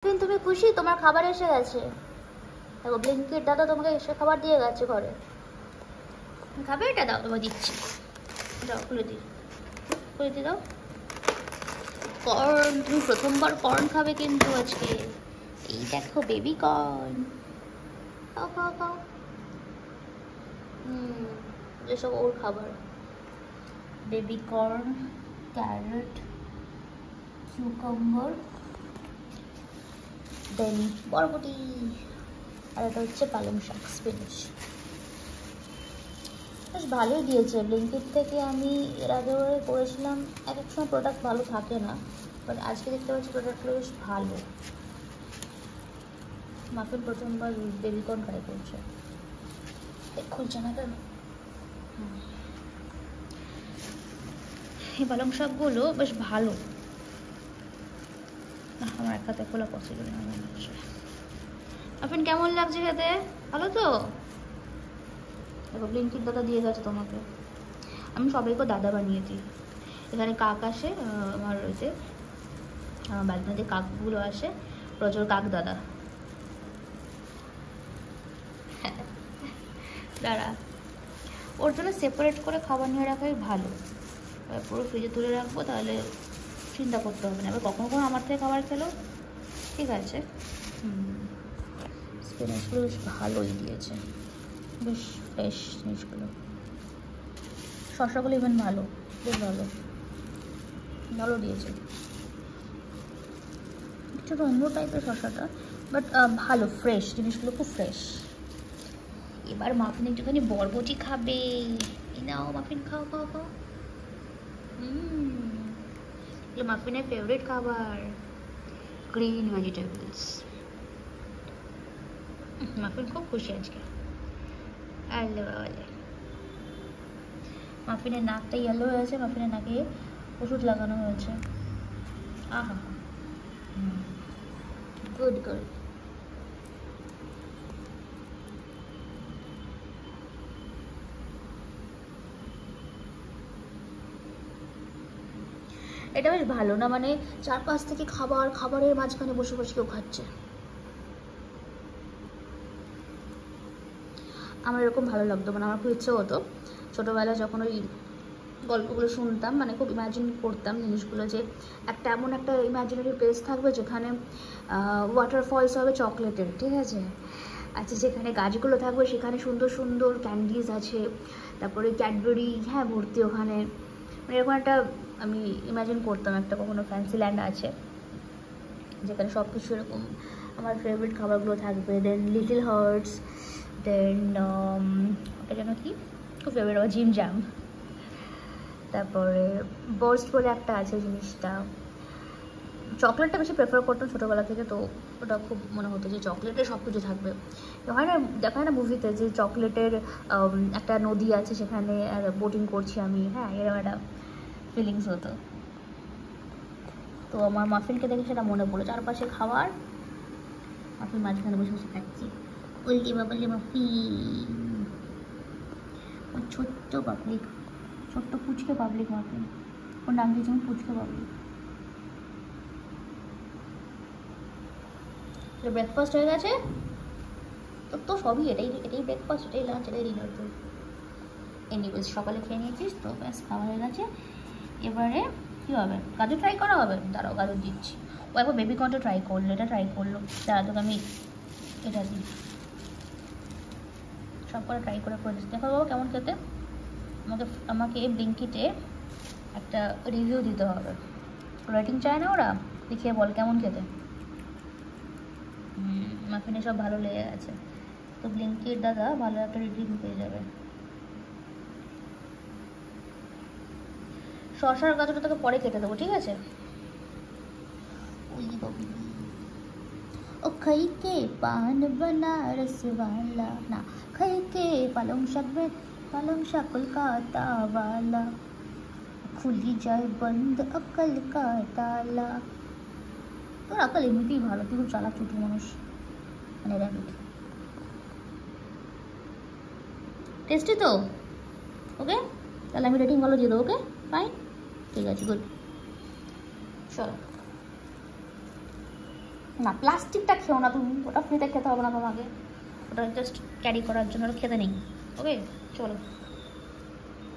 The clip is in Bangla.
তুমি খুশি? তোমার খাবার এসে গেছে। দেখো ব্লিঙ্কিট দাদা তোমাকে এসে খাবার দিয়ে গেছে ঘরে। খাবে এটা? দাও, তোমাকে দিচ্ছি। দাও, খুলে দিই, খুলে দিয়ে দাও। কর্ন, তুমি প্রথমবার কর্ন খাবে কিন্তু আজকে। এই দেখো বেবি কর্ন, খাও খাও খাও। এসব ওর খাবার। বেবি কর্ন, ক্যারট, কিউকাম্বার, দেন বরবটি, আর এটা হচ্ছে পালং শাক, স্পিনাচ। বেশ ভালোই দিয়েছে ব্লিঙ্কিট থেকে। আমি এর আগে করেছিলাম, এক এক সময় প্রোডাক্ট ভালো থাকে না, বাট আজকে দেখতে পাচ্ছি প্রোডাক্টগুলো বেশ ভালো। মাফিন প্রথমবার বেবিকর্ন ট্রাই করছে, খুলছে না কেন? এই পালং শাকগুলো বেশ ভালো। আমার এক হাতে খোলা পসিবল না। মাফিন কেমন লাগছে খেতে? ভালো তো? দেখো ব্লিঙ্কিট দাদা দিয়ে গেছে তোমাকে। আমি সবাইকে দাদা বানিয়ে দিই। এখানে কাক আসে, আমার ওইতে ব্যালকনিতে কাকগুলো আসে, প্রচুর কাক দাদা। দাঁড়া, ওর জন্য সেপারেট করে খাবার নিয়ে রাখাই ভালো। পুরো ফ্রিজে তুলে রাখবো, তাহলে চিন্তা করতে হবে না। এবার কখনো কখনো আমার থেকে খাবার খেলো, ঠিক আছে। স্পিনাচগুলো বেশ ভালোই দিয়েছে, বেশ ফ্রেশ জিনিসগুলো। শসাগুলো ইভেন ভালো, বেশ ভালো ভালো দিয়েছে। একটু অন্য টাইপের শসাটা, বাট ভালো, ফ্রেশ জিনিসগুলো, খুব ফ্রেশ। এবার মাফিন একটুখানি বরবটি খাবে। নাও মাফিন, খাও খাও খাও। এগুলো মাফিনের ফেভারিট খাবার, গ্রিন ভেজিটেবলস। মাফিন খুব খুশি আজকে। আলে বাবালে, মাফিনের নাকটা ইয়েলো হয়েছে, মাফিনের নাকে ওষুধ লাগানো হয়েছে। আহা, গুড গার্ল। এটা বেশ ভালো না, মানে চারপাশ থেকে খাবারের মাঝখানে বসে বসে কেউ খাচ্ছে। আমার এরকম ভালো লাগতো, মানে আমার খুব ইচ্ছে হতো ছোটোবেলায় যখন ওই গল্পগুলো শুনতাম, মানে খুব ইমাজিন করতাম জিনিসগুলো, যে একটা এমন একটা ইমাজিনারি প্লেস থাকবে যেখানে ওয়াটারফলস হবে চকলেটের, ঠিক আছে। আচ্ছা, যেখানে গাছগুলো থাকবে সেখানে সুন্দর সুন্দর ক্যান্ডিজ আছে, তারপরে ক্যাডবেরি, হ্যাঁ, ভর্তি ওখানে। মানে এরকম একটা আমি ইমাজিন করতাম, একটা কখনো ফ্যান্সি ল্যান্ড আছে যেখানে সব কিছু এরকম আমার ফেভারিট খাবারগুলো থাকবে। দেন লিটল হার্টস, দেন ওটা যেন কি খুব ফেভারিট আমার, জিম জ্যাম। তারপরে বার্স্ট বলে একটা আছে জিনিসটা। চকলেটটা বেশি প্রেফার করতাম ছোটোবেলা থেকে, তো ওটা খুব মনে হতো যে চকলেটের সব কিছু থাকবে। হয় না, দেখা হয় না মুভিতে, যে চকলেটের একটা নদী আছে, সেখানে বোটিং করছি আমি, হ্যাঁ, এরকম একটা ফিলিংস হতো। তো আমার মাফিনকে দেখে সেটা মনে পড়লো, চারপাশে খাবার, মাফিন মাঝখানে বসে বসে খাচ্ছি। উল্টি বাবলি মাফিন, ওই ছোট্ট পাবলিক, ছোট্ট পুচকে পাবলিক মাফিন। ওর নাম দিয়েছি আমি পুচকে পাবলিক। ব্রেকফাস্ট হয়ে গেছে তোর তো, সবই এটাই ব্রেকফাস্ট, এটাই লাঞ্চ, এটাই ডিনার। তো এনিওয়েজ সকালে খেয়ে নিয়েছিস তো, ব্যাস খাওয়া হয়ে গেছে। এবারে কী হবে? গাজর ট্রাই করা হবে। দাঁড়াও, গাজর দিচ্ছি। ও একবার বেবি কর্নটা ট্রাই করলো, এটা ট্রাই করলো। দাঁড়া, তোকে আমি এটা দিই। সব করে ট্রাই করে দিচ্ছি, দেখো বাবা কেমন খেতে। আমাকে ব্লিঙ্কিটে একটা রিভিউ দিতে হবে, রেটিং চায় না ওরা, দেখিয়ে বল কেমন খেতে। মাফিনে সব ভালো লেগে গেছে, তো ব্লিঙ্কিট দাদা ভালো একটা রেটিং পেয়ে যাবে। শসার গাজরটা তোকে পরে কেটে দেবো, ঠিক আছে। ও খাই के पान बनारस वाला, ना खाई के पालंग शाक कलकत्ता वाला, खुली যায় বন্ধ अकल का ताला। তোর আকাল এমনিতেই ভালো, তুই খুব চালাক চুটি মানুষ, মানে র্যাবিট। টেস্টি তো? ওকে, তাহলে আমি রেটিং ভালো দিয়ে দেবো। ওকে, ফাইন, ঠিক আছে, গুড, চলো। না, প্লাস্টিকটা খেও না তুমি, ওটা ফ্রিতে খেতে হবে না তোমাকে, ওটা জাস্ট ক্যারি করার জন্য, খেতে নেই। ওকে চলো।